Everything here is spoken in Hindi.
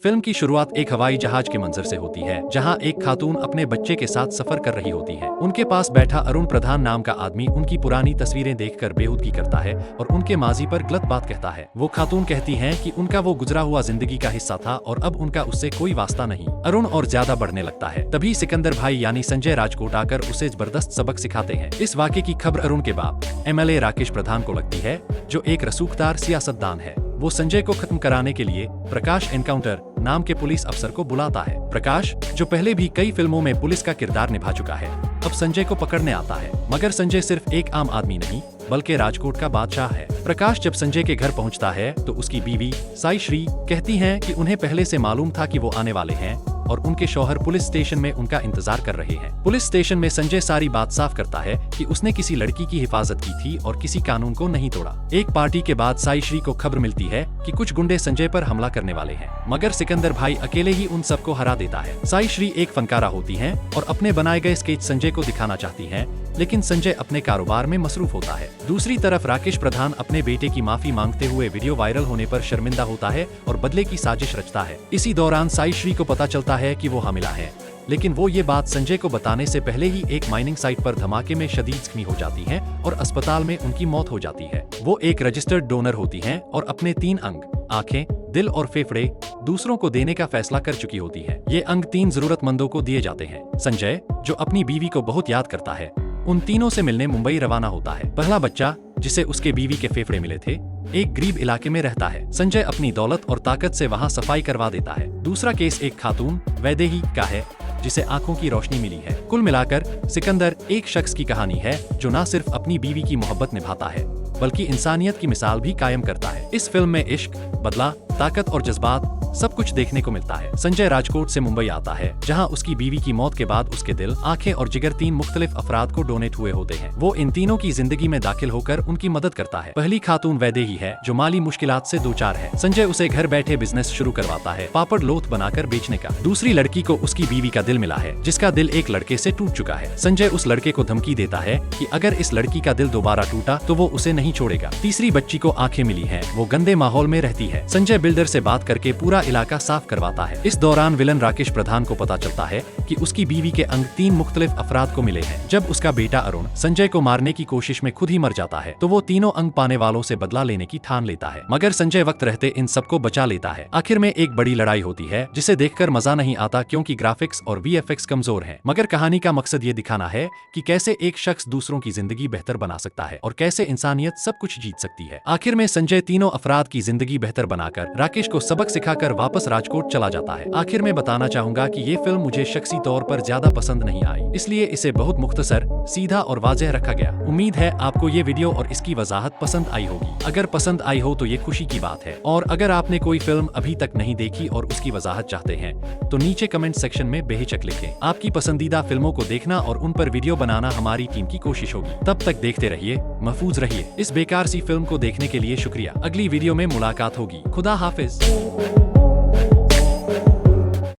फिल्म की शुरुआत एक हवाई जहाज के मंजर से होती है, जहां एक खातून अपने बच्चे के साथ सफर कर रही होती है। उनके पास बैठा अरुण प्रधान नाम का आदमी उनकी पुरानी तस्वीरें देखकर बेहूदगी करता है और उनके माजी पर गलत बात कहता है। वो खातून कहती है कि उनका वो गुजरा हुआ जिंदगी का हिस्सा था और अब उनका उससे कोई वास्ता नहीं। अरुण और ज्यादा बढ़ने लगता है। तभी सिकंदर भाई यानी संजय राजकोट आकर उसे जबरदस्त सबक सिखाते हैं। इस वाक़े की खबर अरुण के बाप MLA राकेश प्रधान को लगती है, जो एक रसूखदार सियासतदान है। वो संजय को खत्म कराने के लिए प्रकाश एनकाउंटर नाम के पुलिस अफसर को बुलाता है। प्रकाश, जो पहले भी कई फिल्मों में पुलिस का किरदार निभा चुका है, अब संजय को पकड़ने आता है। मगर संजय सिर्फ एक आम आदमी नहीं, बल्कि राजकोट का बादशाह है। प्रकाश जब संजय के घर पहुंचता है तो उसकी बीवी साई श्री कहती हैं कि उन्हें पहले से मालूम था कि वो आने वाले हैं और उनके शौहर पुलिस स्टेशन में उनका इंतजार कर रहे हैं। पुलिस स्टेशन में संजय सारी बात साफ करता है कि उसने किसी लड़की की हिफाजत की थी और किसी कानून को नहीं तोड़ा। एक पार्टी के बाद साई श्री को खबर मिलती है कि कुछ गुंडे संजय पर हमला करने वाले हैं, मगर सिकंदर भाई अकेले ही उन सबको हरा देता है। साई श्री एक फनकारा होती हैं और अपने बनाए गए स्केच संजय को दिखाना चाहती हैं, लेकिन संजय अपने कारोबार में मसरूफ होता है। दूसरी तरफ राकेश प्रधान अपने बेटे की माफी मांगते हुए वीडियो वायरल होने पर शर्मिंदा होता है और बदले की साजिश रचता है। इसी दौरान साई श्री को पता चलता है कि वो हामिला है, लेकिन वो ये बात संजय को बताने से पहले ही एक माइनिंग साइट पर धमाके में शदीद जख्मी हो जाती हैं और अस्पताल में उनकी मौत हो जाती है। वो एक रजिस्टर्ड डोनर होती हैं और अपने 3 अंग, आंखें, दिल और फेफड़े दूसरों को देने का फैसला कर चुकी होती है। ये अंग 3 जरूरतमंदों को दिए जाते हैं। संजय, जो अपनी बीवी को बहुत याद करता है, उन तीनों से मिलने मुंबई रवाना होता है। पहला बच्चा, जिसे उसके बीवी के फेफड़े मिले थे, एक गरीब इलाके में रहता है। संजय अपनी दौलत और ताकत से वहां सफाई करवा देता है। दूसरा केस एक खातून वैदेही का है, जिसे आंखों की रोशनी मिली है। कुल मिलाकर सिकंदर एक शख्स की कहानी है जो न सिर्फ अपनी बीवी की मोहब्बत निभाता है, बल्कि इंसानियत की मिसाल भी कायम करता है। इस फिल्म में इश्क, बदला, ताकत और जज्बात सब कुछ देखने को मिलता है। संजय राजकोट से मुंबई आता है, जहां उसकी बीवी की मौत के बाद उसके दिल, आंखें और जिगर 3 मुख्तलिफ अफराद को डोनेट हुए होते हैं। वो इन तीनों की जिंदगी में दाखिल होकर उनकी मदद करता है। पहली खातून वैदेही है, जो माली मुश्किलात से दो चार है। संजय उसे घर बैठे बिजनेस शुरू करवाता है, पापड़ लोथ बनाकर बेचने का। दूसरी लड़की को उसकी बीवी का दिल मिला है, जिसका दिल एक लड़के से टूट चुका है। संजय उस लड़के को धमकी देता है कि अगर इस लड़की का दिल दोबारा टूटा तो वो उसे नहीं छोड़ेगा। तीसरी बच्ची को आंखें मिली हैं, वो गंदे माहौल में रहती है। संजय बिल्डर से बात करके पूरा इलाका साफ करवाता है। इस दौरान विलन राकेश प्रधान को पता चलता है कि उसकी बीवी के अंग 3 मुख्तलिफ अफराद को मिले हैं। जब उसका बेटा अरुण संजय को मारने की कोशिश में खुद ही मर जाता है, तो वो तीनों अंग पाने वालों से बदला लेने की ठान लेता है, मगर संजय वक्त रहते इन सबको बचा लेता है। आखिर में एक बड़ी लड़ाई होती है, जिसे देखकर मजा नहीं आता क्योंकि ग्राफिक्स और VFX कमजोर हैं। मगर कहानी का मकसद ये दिखाना है कि कैसे एक शख्स दूसरों की जिंदगी बेहतर बना सकता है और कैसे इंसानियत सब कुछ जीत सकती है। आखिर में संजय तीनों अफराद की जिंदगी बेहतर बनाकर राकेश को सबक सिखाकर वापस राजकोट चला जाता है। आखिर में बताना चाहूंगा कि ये फिल्म मुझे शख्सी तौर पर ज्यादा पसंद नहीं आई, इसलिए इसे बहुत मुख्तसर, सीधा और वाज़ेह रखा गया। उम्मीद है आपको ये वीडियो और इसकी वजाहत पसंद आई होगी। अगर पसंद आई हो तो ये खुशी की बात है, और अगर आपने कोई फिल्म अभी तक नहीं देखी और उसकी वजाहत चाहते हैं तो नीचे कमेंट सेक्शन में बेहिचक लिखें। आपकी पसंदीदा फिल्मों को देखना और उन पर वीडियो बनाना हमारी टीम की कोशिश होगी। तब तक देखते रहिए, महफूज रहिए। इस बेकार सी फिल्म को देखने के लिए शुक्रिया। अगली वीडियो में मुलाकात होगी। खुदा हाफिज।